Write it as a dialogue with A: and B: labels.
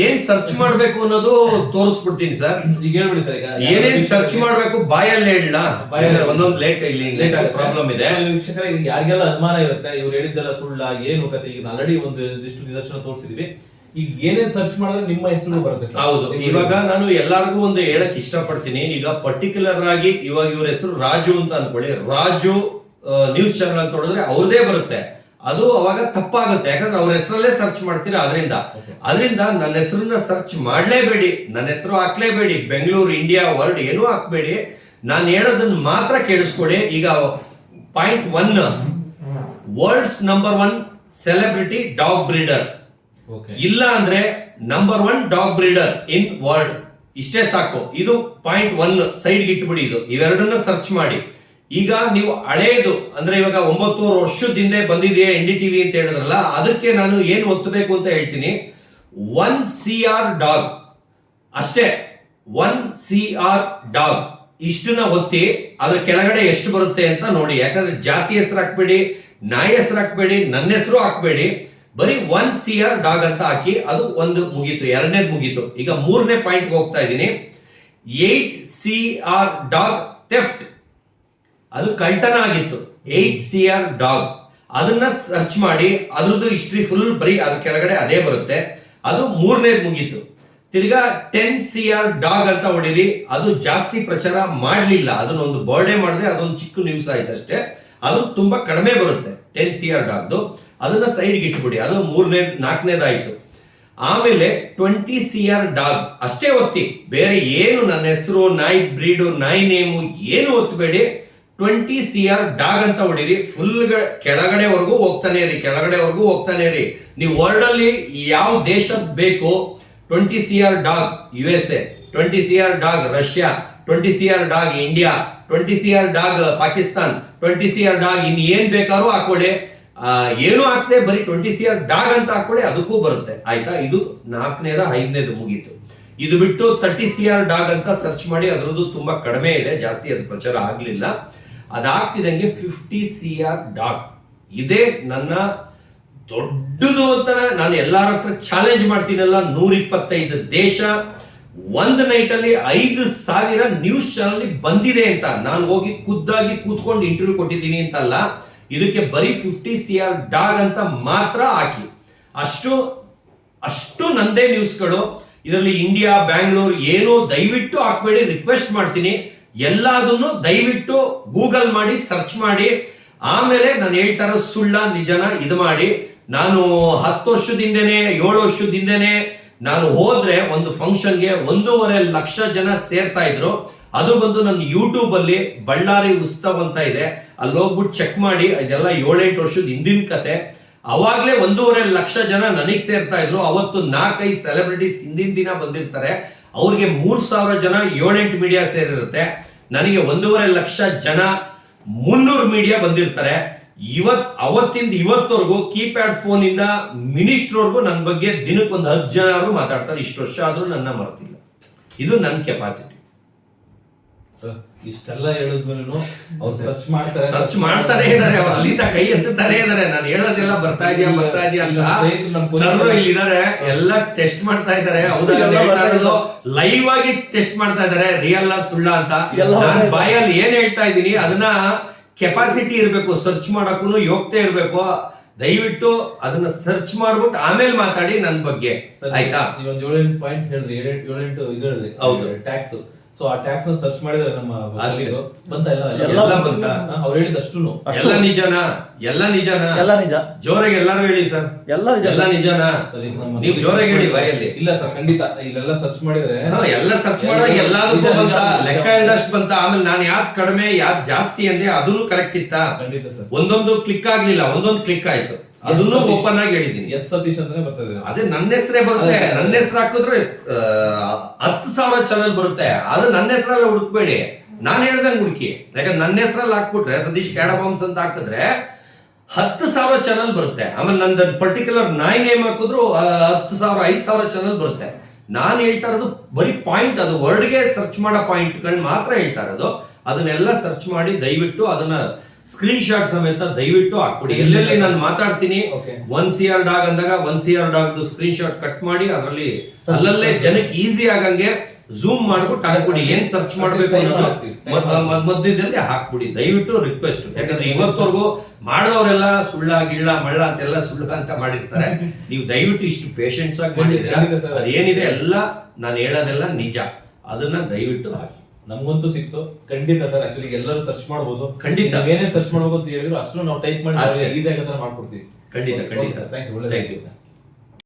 A: ಏನ್ ಸರ್ಚ್ ಮಾಡ್ಬೇಕು ಅನ್ನೋದು ತೋರಿಸ್ಬಿಡ್ತೀನಿ ಸರ್.
B: ಈಗ ಹೇಳ್ಬಿಡಿ ಸರ್. ಈಗ
A: ಏನೇನ್ ಸರ್ಚ್ ಮಾಡ್ಬೇಕು ಬಾಯಲ್ಲಿ ಹೇಳ ಒಂದೊಂದು ಲೇಟ್ ಇಲ್ಲಿ ಪ್ರಾಬ್ಲಮ್ ಇದೆ.
B: ವೀಕ್ಷಕರಿಗೆ ಯಾರಿಗೆಲ್ಲ ಅನುಮಾನ ಇರುತ್ತೆ ಇವ್ರು ಹೇಳಿದ್ದೆಲ್ಲ ಸುಳ್ಳ ಏನು ಕತೆ, ಈಗ ಆಲ್ರೆಡಿ ಒಂದಿಷ್ಟು ನಿದರ್ಶನ ತೋರಿಸಿದೀವಿ. ಈಗ ಏನೇನ್ ಸರ್ಚ್ ಮಾಡಿದ್ರೆ ನಿಮ್ಮ ಹೆಸರು ಬರುತ್ತೆ?
A: ಹೌದು, ಇವಾಗ ನಾನು ಎಲ್ಲರಿಗೂ ಒಂದು ಹೇಳಕ್ ಇಷ್ಟಪಡ್ತೀನಿ. ಈಗ ಪರ್ಟಿಕ್ಯುಲರ್ ಆಗಿ ಇವಾಗ ಇವ್ರ ಹೆಸರು ರಾಜು ಅಂತ ಅನ್ಕೊಳ್ಳಿ, ರಾಜು ನ್ಯೂಸ್ ಚಾನಲ್ ಅಂತ ಹೊಡೆದ್ರೆ ಅವ್ರದೇ ಬರುತ್ತೆ. ಅದು ಅವಾಗ ತಪ್ಪಾಗುತ್ತೆ, ಯಾಕಂದ್ರೆ ಅವ್ರ ಹೆಸರಲ್ಲೇ ಸರ್ಚ್ ಮಾಡ್ತೀರಾ. ಅದರಿಂದ ನನ್ನ ಹೆಸರನ್ನ ಸರ್ಚ್ ಮಾಡ್ಲೇಬೇಡಿ, ನನ್ನ ಹೆಸರು ಹಾಕ್ಲೇಬೇಡಿ, ಬೆಂಗಳೂರು, ಇಂಡಿಯಾ, ವರ್ಲ್ಡ್ ಏನೂ ಹಾಕ್ಬೇಡಿ. ನಾನು ಹೇಳೋದನ್ನ ಮಾತ್ರ ಕೇಳಿಸ್ಕೊಳ್ಳಿ. ಈಗ point 1, world's number 1 celebrity dog breeder, ಇಲ್ಲ ಅಂದ್ರೆ number 1 dog breeder in world, ಇಷ್ಟೇ ಸಾಕು. ಇದು ಪಾಯಿಂಟ್ 1 ಸೈಡ್ಗೆ ಇಟ್ಬಿಡಿ. ಇವೆರಡನ್ನ ಸರ್ಚ್ ಮಾಡಿ. ಈಗ ನೀವು ಹಳೇದು ಅಂದ್ರೆ ಇವಾಗ 9 ವರ್ಷದ ಹಿಂದೆ ಬಂದಿದೆಯಾ NDTV ಅಂತ ಹೇಳಿದ್ರಲ್ಲ, ಅದಕ್ಕೆ ನಾನು ಏನ್ ಒತ್ತಬೇಕು ಅಂತ ಹೇಳ್ತೀನಿ. 1 CR ಡಾಗ್ ಅಷ್ಟೇ, 1 CR ಡಾಗ್ ಇಷ್ಟನ್ನ ಒತ್ತಿ ಅದ್ರ ಕೆಳಗಡೆ ಎಷ್ಟು ಬರುತ್ತೆ ಅಂತ ನೋಡಿ. ಯಾಕಂದ್ರೆ ಜಾತಿ ಹೆಸರು ಹಾಕ್ಬೇಡಿ, ನಾಯಿ ಹೆಸರು ಹಾಕ್ಬೇಡಿ, ನನ್ನ ಹೆಸರು ಹಾಕ್ಬೇಡಿ, ಬರೀ 1 CR ಡಾಗ್ ಅಂತ ಹಾಕಿ. ಅದು ಒಂದು ಮುಗೀತು, ಎರಡನೇದು ಮುಗೀತು. ಈಗ 3ನೇ ಪಾಯಿಂಟ್ ಹೋಗ್ತಾ ಇದ್ದೀನಿ. 8 CR ಡಾಗ್ ಥೆಫ್ಟ್, ಅದು ಕಳ್ತನ ಆಗಿತ್ತು. 8 CR ಡಾಗ್, ಅದನ್ನ ಸರ್ಚ್ ಮಾಡಿ, ಅದ್ರದ್ದು ಹಿಸ್ಟ್ರಿ ಫುಲ್ ಬರೀ ಅದ್ರ ಕೆಳಗಡೆ ಅದೇ ಬರುತ್ತೆ. ಅದು 3ನೇದು ಮುಗೀತು. ತಿರ್ಗಾ 10 CR ಡಾಗ್ ಅಂತ ಹೊಡಿರಿ, ಅದು ಜಾಸ್ತಿ ಪ್ರಚಾರ ಮಾಡಲಿಲ್ಲ. ಅದನ್ನೊಂದು ಬರ್ಡೇ ಮಾಡಿದ್ರೆ ಅದೊಂದು ಚಿಕ್ಕ ನ್ಯೂಸ್ ಆಯ್ತು ಅಷ್ಟೇ, ಅದು ತುಂಬಾ ಕಡಿಮೆ ಬರುತ್ತೆ 10 CR ಡಾಗ್ದು. ಅದನ್ನ ಸೈಡ್ಗೆ ಇಟ್ಬಿಡಿ. ಅದು 3ನೇದು 4ನೇದಾಯ್ತು. ಆಮೇಲೆ 20 CR ಡಾಗ್ ಅಷ್ಟೇ ಒತ್ತಿ, ಬೇರೆ ಏನು ನನ್ನ ಹೆಸರು, ನಾಯಿ ಬ್ರೀಡು, ನಾಯಿ ನೇಮು ಏನು ಒತ್ತಬೇಡಿ. 20 CR ಡಾಗ್ ಅಂತ ಹೊಡಿರಿ, ಫುಲ್ ಕೆಳಗಡೆವರೆಗೂ ಹೋಗ್ತಾನೆ ಇರಿ. ನೀವು ವರ್ಲ್ಡ್ ಅಲ್ಲಿ ಯಾವ ದೇಶದ ಬೇಕು, 20 CR dog USA, 20 CR dog Russia, 20 CR dog India, 20 CR dog Pakistan, 20 CR dog in ಏನ್ ಬೇಕಾದ್ರೂ ಹಾಕೊಳ್ಳಿ. ಏನು ಹಾಕ್ದೆ, ಬರೀ 20 CR ಡಾಗ್ ಅಂತ ಹಾಕೊಳ್ಳಿ, ಅದಕ್ಕೂ ಬರುತ್ತೆ. ಆಯ್ತಾ? ಇದು 4ನೇದ 5ನೇದು ಮುಗೀತು. ಇದು ಬಿಟ್ಟು 30 CR ಡಾಗ್ ಅಂತ ಸರ್ಚ್ ಮಾಡಿ, ಅದರದ್ದು ತುಂಬಾ ಕಡಿಮೆ ಇದೆ, ಜಾಸ್ತಿ ಅದು ಪ್ರಚಾರ ಆಗ್ಲಿಲ್ಲ. ಅದಾಗ್ತಿದಂಗೆ 50 CR ಡಾಗ್, ಇದೇ ನನ್ನ ದೊಡ್ಡದು ಅಂತ ನಾನು ಎಲ್ಲಾರ ಹತ್ರ ಚಾಲೆಂಜ್ ಮಾಡ್ತೀನಲ್ಲ. 125 ದೇಶ, ಒಂದು ನೈಟ್ ಅಲ್ಲಿ 5,000 ನ್ಯೂಸ್ ಚಾನಲ್ ಬಂದಿದೆ ಅಂತ ನಾನು ಹೋಗಿ ಖುದ್ದಾಗಿ ಕೂತ್ಕೊಂಡು ಇಂಟರ್ವ್ಯೂ ಕೊಟ್ಟಿದ್ದೀನಿ ಅಂತಲ್ಲ. ಇದಕ್ಕೆ ಬರೀ 50 CR ಡಾಗ್ ಅಂತ ಮಾತ್ರ ಹಾಕಿ. ಅಷ್ಟು ನಂದೇ ನ್ಯೂಸ್ಗಳು ಇದರಲ್ಲಿ. ಇಂಡಿಯಾ, ಬ್ಯಾಂಗ್ಳೂರ್ ಏನೋ ದಯವಿಟ್ಟು ಹಾಕ್ಬೇಡಿ, ರಿಕ್ವೆಸ್ಟ್ ಮಾಡ್ತೀನಿ. ಎಲ್ಲದನ್ನು ದಯವಿಟ್ಟು ಗೂಗಲ್ ಮಾಡಿ, ಸರ್ಚ್ ಮಾಡಿ. ಆಮೇಲೆ ನಾನು ಹೇಳ್ತಾ ಇರೋ ಸುಳ್ಳ ನಿಜನ ಇದು ಮಾಡಿ. ನಾನು 10 ವರ್ಷದಿಂದನೇ 7 ವರ್ಷದಿಂದನೇ ನಾನು ಹೋದ್ರೆ ಒಂದು ಫಂಕ್ಷನ್ಗೆ 1.5 ಲಕ್ಷ ಜನ ಸೇರ್ತಾ ಇದ್ರು. ಅದು ಬಂದು ನನ್ನ ಯೂಟ್ಯೂಬ್ ಅಲ್ಲಿ ಬಳ್ಳಾರಿ ಉತ್ಸವ ಅಂತ ಇದೆ, ಅಲ್ಲಿ ಹೋಗ್ಬಿಟ್ಟು ಚೆಕ್ ಮಾಡಿ. ಇದೆಲ್ಲ 7-8 ವರ್ಷದ ಹಿಂದಿನ ಕತೆ. ಅವಾಗ್ಲೇ 1.5 ಲಕ್ಷ ಜನ ನನಗೆ ಸೇರ್ತಾ ಇದ್ರು. ಅವತ್ತು 4-5 ಸೆಲೆಬ್ರಿಟೀಸ್ ಹಿಂದಿನ ದಿನ ಬಂದಿರ್ತಾರೆ. ಅವ್ರಿಗೆ 3,000 ಜನ 7-8 ಮೀಡಿಯಾ ಸೇರಿರುತ್ತೆ. ನನಗೆ 1.5 ಲಕ್ಷ ಜನ 300 ಮೀಡಿಯಾ ಬಂದಿರ್ತಾರೆ. ಅವತ್ತಿಂದ ಇವತ್ತವರೆಗೂ ಕೀಪ್ಯಾಡ್ ಫೋನ್ ಇಂದ ಮಿನಿಸ್ಟರ್ವರೆಗೂ ನನ್ನ ಬಗ್ಗೆ ದಿನಕ್ಕೆ ಒಂದು 10 ಜನ ಮಾತಾಡ್ತಾರೆ. ಇಷ್ಟು ವರ್ಷ ಆದ್ರೂ ನನ್ನ ಮರ್ತಿಲ್ಲ. ಇದು ನನ್ನ ಕೆಪಾಸಿಟಿ.
B: ಇಷ್ಟೆಲ್ಲ ಹೇಳಿದ್ಮೇಲೆ ಅವ್ರು ಸರ್ಚ್
A: ಮಾಡ್ತಾರೆ ಇದಾರೆ, ಅಲ್ಲಿಂದ ಕೈ ಎತ್ತುತ್ತಾರೆ ಇದಾರೆ. ನಾನು ಹೇಳೋದೆಲ್ಲ ಬರ್ತಾ ಇದೆಯಾ ಅಂತ ಸರ್ವರು ಇಲ್ಲಿ ಇದಾರೆ, ಎಲ್ಲ ಟೆಸ್ಟ್ ಮಾಡ್ತಾ ಇದಾರೆ. ಲೈವ್ ಆಗಿ ಟೆಸ್ಟ್ ಮಾಡ್ತಾ ಇದಾರೆ, ರಿಯಲ್ ಸುಳ್ಳ ಅಂತ. ನಾನು ಬಾಯಲ್ಲಿ ಏನ್ ಹೇಳ್ತಾ ಇದ್ದೀನಿ ಅದನ್ನ ಕೆಪಾಸಿಟಿ ಇರ್ಬೇಕು, ಸರ್ಚ್ ಮಾಡಕ್ಕೂ ಯೋಗ್ಯತೆ ಇರ್ಬೇಕು. ದಯವಿಟ್ಟು ಅದನ್ನ ಸರ್ಚ್ ಮಾಡ್ಬಿಟ್ಟು ಆಮೇಲೆ ಮಾತಾಡಿ ನನ್ನ ಬಗ್ಗೆ, ಆಯ್ತಾ?
B: 7-8 ಪಾಯಿಂಟ್ಸ್ ಹೇಳಿದ್ರಿ, 7-8 ಇದು ಹೇಳಿದ್ರಿ. ಹೌದು, ಟ್ಯಾಕ್ಸ್. ಸೊ ಆ ಟ್ಯಾಕ್ಸ್ ಸರ್ಚ್ ಮಾಡಿದ್ರೆ ನಮ್ಮ ಬಂತ ಎಲ್ಲ ಬಂತ. ಅವ್ರು ಹೇಳಿದಷ್ಟು
A: ಎಲ್ಲ ನಿಜನಾ? ಎಲ್ಲ ನಿಜ. ಜೋರಾಗಿ ಎಲ್ಲರೂ ಹೇಳಿ ಸರ್, ಎಲ್ಲ ನಿಜನಾ? ನೀವು ಜೋರಾಗಿ ಹೇಳಿ ಬಾಯಲ್ಲಿ.
B: ಇಲ್ಲ ಸರ್, ಖಂಡಿತ ಇಲ್ಲೆಲ್ಲ ಸರ್ಚ್ ಮಾಡಿದ್ರೆ
A: ಎಲ್ಲ ಸರ್ಚ್ ಮಾಡಿದ್ರೆ ಎಲ್ಲದಕ್ಕೂ ಬಂತ, ಲೆಕ್ಕ ಇಲ್ಲದಷ್ಟು ಬಂತ. ಆಮೇಲೆ ನಾನು ಯಾವ್ದು ಕಡಿಮೆ ಯಾವ್ದು ಜಾಸ್ತಿ ಅಂದೆ ಅದನ್ನು ಕರೆಕ್ಟ್ ಇತ್ತ?
B: ಖಂಡಿತ ಸರ್.
A: ಒಂದೊಂದು ಕ್ಲಿಕ್ ಆಗ್ಲಿಲ್ಲ, ಒಂದೊಂದು ಕ್ಲಿಕ್ ಆಯ್ತು. ಅದನ್ನು ಓಪನ್ ಆಗಿ ಹೇಳಿದೀನಿ.
B: ಎಸ್ ಸತೀಶ್ ಅಂತಾನೆ ಬರ್ತದೆ.
A: ಅದೇ ನನ್ನ ಹೆಸರೇ ಬರುತ್ತೆ. ನನ್ನ ಹೆಸರು ಹಾಕಿದ್ರೆ 10,000 ಚಾನಲ್ ಬರುತ್ತೆ. ಅದು ನನ್ನ ಹೆಸರಲ್ಲ ಹುಡುಕ್ಬೇಡಿ, ನಾನು ಹೇಳ್ದಂಗೆ ಹುಡುಕಿ. ಯಾಕಂದ್ರೆ ನನ್ನ ಹೆಸರಲ್ಲಿ ಹಾಕ್ಬಿಟ್ರೆ ಸತೀಶ್ ಕ್ಯಾಡಬಾಂಬ್ಸ್ ಅಂತ ಹಾಕಿದ್ರೆ 10,000 ಚಾನಲ್ ಬರುತ್ತೆ. ಆಮೇಲೆ ನಂದು ಪರ್ಟಿಕ್ಯುಲರ್ ನಾಯಿ ನೇಮ್ ಹಾಕಿದ್ರು 10,000 5,000 ಚಾನಲ್ ಬರುತ್ತೆ. ನಾನು ಹೇಳ್ತಾ ಇರೋದು ಬರೀ ಪಾಯಿಂಟ್, ಅದು ವರ್ಡ್ಗೆ ಸರ್ಚ್ ಮಾಡೋ ಪಾಯಿಂಟ್ಗಳು ಮಾತ್ರ ಹೇಳ್ತಾ ಇರೋದು. ಅದನ್ನೆಲ್ಲ ಸರ್ಚ್ ಮಾಡಿ ದಯವಿಟ್ಟು ಅದನ್ನ ಸ್ಕ್ರೀನ್ ಶಾಟ್ ಸಮೇತ ದಯವಿಟ್ಟು ಹಾಕ್ಬಿಡಿ. ಎಲ್ಲೆಲ್ಲಿ ನಾನು ಮಾತಾಡ್ತೀನಿ
B: Okay.
A: 1 CR ಡಾಗ್ ಅಂದಾಗ 1 CR dog screen shot cut ಮಾಡಿ ಅದರಲ್ಲಿ ಅಲ್ಲಲ್ಲೇ ಜನಕ್ಕೆ ಈಸಿ ಆಗಂಗೆ ಝೂಮ್ ಮಾಡ್ಬಿಟ್ಟು ಹಾಕ್ಬಿಡಿ. ಏನ್ ಸರ್ಚ್ ಮಾಡ್ಬೇಕು ಅನ್ನೋದು ಮಧ್ಯದಲ್ಲಿ ಹಾಕ್ಬಿಡಿ ದಯವಿಟ್ಟು ರಿಕ್ವೆಸ್ಟ್. ಯಾಕಂದ್ರೆ ಇವತ್ತವರೆಗೂ ಮಾಡಿದವರೆಲ್ಲ ಸುಳ್ಳ ಗಿಳ್ಳ ಮಳ್ಳ ಅಂತೆಲ್ಲ ಸುಳ್ಳ ಅಂತ ಮಾಡಿರ್ತಾರೆ. ನೀವು ದಯವಿಟ್ಟು ಇಷ್ಟು ಪೇಷನ್ಸ್ ಆಗಿ ಮಾಡಿದ್ರೆ ಅದೇನಿದೆ ಎಲ್ಲ ನಾನು ಹೇಳೋದೆಲ್ಲ ನಿಜ, ಅದನ್ನ ದಯವಿಟ್ಟು ಹಾಕಿ.
B: ನಮ್ಗಂತೂ ಸಿಕ್ತು ಖಂಡಿತ ಸರ್. ಆಕ್ಚುಲಿ ಎಲ್ಲರೂ ಸರ್ಚ್ ಮಾಡಬಹುದು,
A: ಖಂಡಿತ.
B: ಏನೇ ಸರ್ಚ್ ಮಾಡ್ಬೇಕು ಅಂತ ಹೇಳಿದ್ರು ಅಷ್ಟು ನಾವು ಟೈಪ್ ಮಾಡಿ
A: ಅಷ್ಟೇ.
B: ಈಸಿ ಆಗೋ ತರ ಮಾಡ್ಕೊಡ್ತೀವಿ.
A: ಖಂಡಿತ ಖಂಡಿತ.
B: Thank you.
A: Thank you.